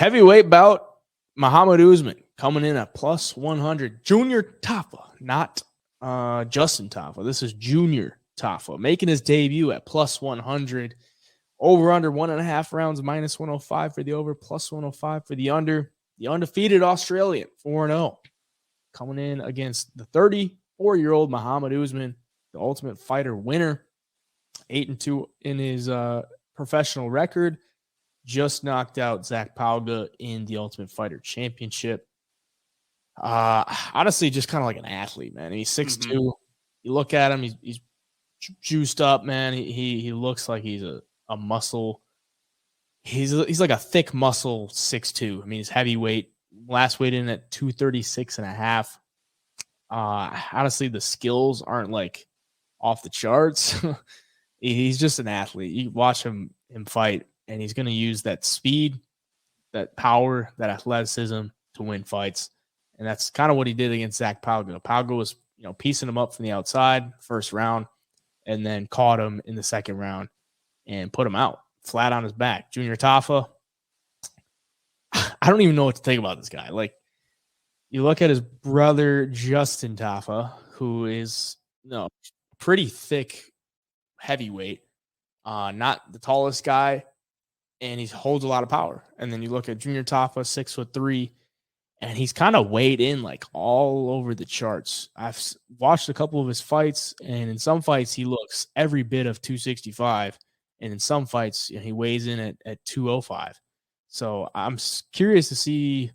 Heavyweight bout, Mohammed Usman coming in at plus 100. Junior Tafa, not Justin Tafa. This is Junior Tafa making his debut at plus 100. Over under 1.5 rounds, minus 105 for the over, plus 105 for the under. The undefeated Australian, 4-0, coming in against the 34-year-old Mohammed Usman, the Ultimate Fighter winner, 8-2 in his professional record. Just knocked out Zach Pauga in the Ultimate Fighter Championship. Honestly, just kind of like an athlete, man. He's 6'2". You look at him, he's juiced up, man. He looks like he's a muscle. He's like a thick muscle 6'2". I mean, he's heavyweight. Last weighed in at 236.5. Honestly, the skills aren't like off the charts. He's just an athlete. You watch him fight, and he's going to use that speed, that power, that athleticism to win fights. And that's kind of what he did against Zach Pauga. Pauga was, piecing him up from the outside first round, and then caught him in the second round and put him out flat on his back. Junior Tafa, I don't even know what to think about this guy. Like, you look at his brother, Justin Tafa, who is pretty thick heavyweight, not the tallest guy, and he holds a lot of power. And then you look at Junior Tafa, 6'3", and he's kind of weighed in like all over the charts. I've watched a couple of his fights, and in some fights he looks every bit of 265, and in some fights he weighs in at 205. So I'm curious to see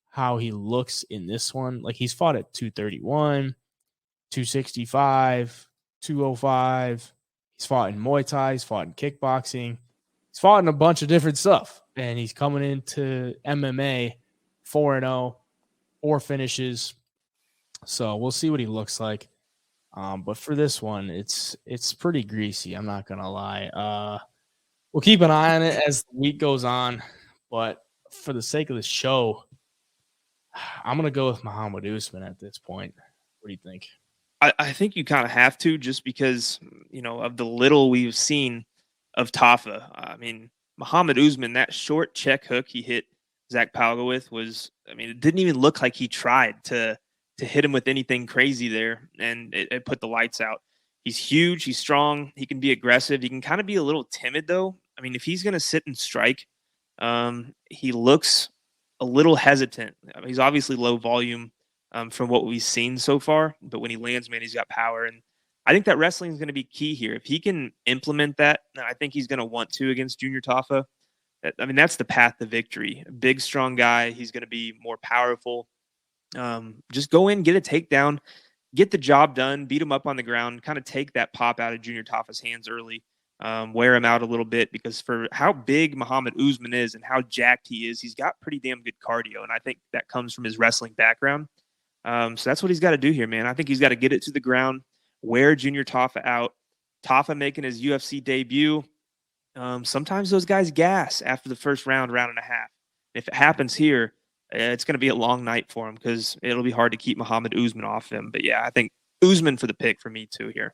how he looks in this one. Like, he's fought at 231, 265, 205. He's fought in Muay Thai. He's fought in kickboxing. He's fought in a bunch of different stuff. And he's coming into MMA 4-0, 4 finishes. So we'll see what he looks like. But for this one, it's pretty greasy. I'm not going to lie. We'll keep an eye on it as the week goes on. But for the sake of the show, I'm going to go with Mohammed Usman at this point. What do you think? I think you kind of have to, just because, of the little we've seen of Tafa. I mean, Mohammed Usman, that short check hook he hit Zach Pauga with it didn't even look like he tried to hit him with anything crazy there, and it put the lights out. He's huge. He's strong. He can be aggressive. He can kind of be a little timid, though. I mean, if he's going to sit and strike, he looks a little hesitant. I mean, he's obviously low volume from what we've seen so far, but when he lands, man, he's got power. And I think that wrestling is going to be key here. If he can implement that, I think he's going to want to against Junior Tafa. I mean, that's the path to victory. A big, strong guy. He's going to be more powerful. Just go in, get a takedown, get the job done, beat him up on the ground, kind of take that pop out of Junior Tafa's hands early, wear him out a little bit, because for how big Mohammed Usman is and how jacked he is, he's got pretty damn good cardio. And I think that comes from his wrestling background. So that's what he's got to do here, man. I think he's got to get it to the ground, wear Junior Tafa out. Tafa making his UFC debut. Sometimes those guys gas after the first round and a half. If it happens here, it's going to be a long night for him, because it'll be hard to keep Mohammed Usman off him. But yeah, I think Usman for the pick for me too here.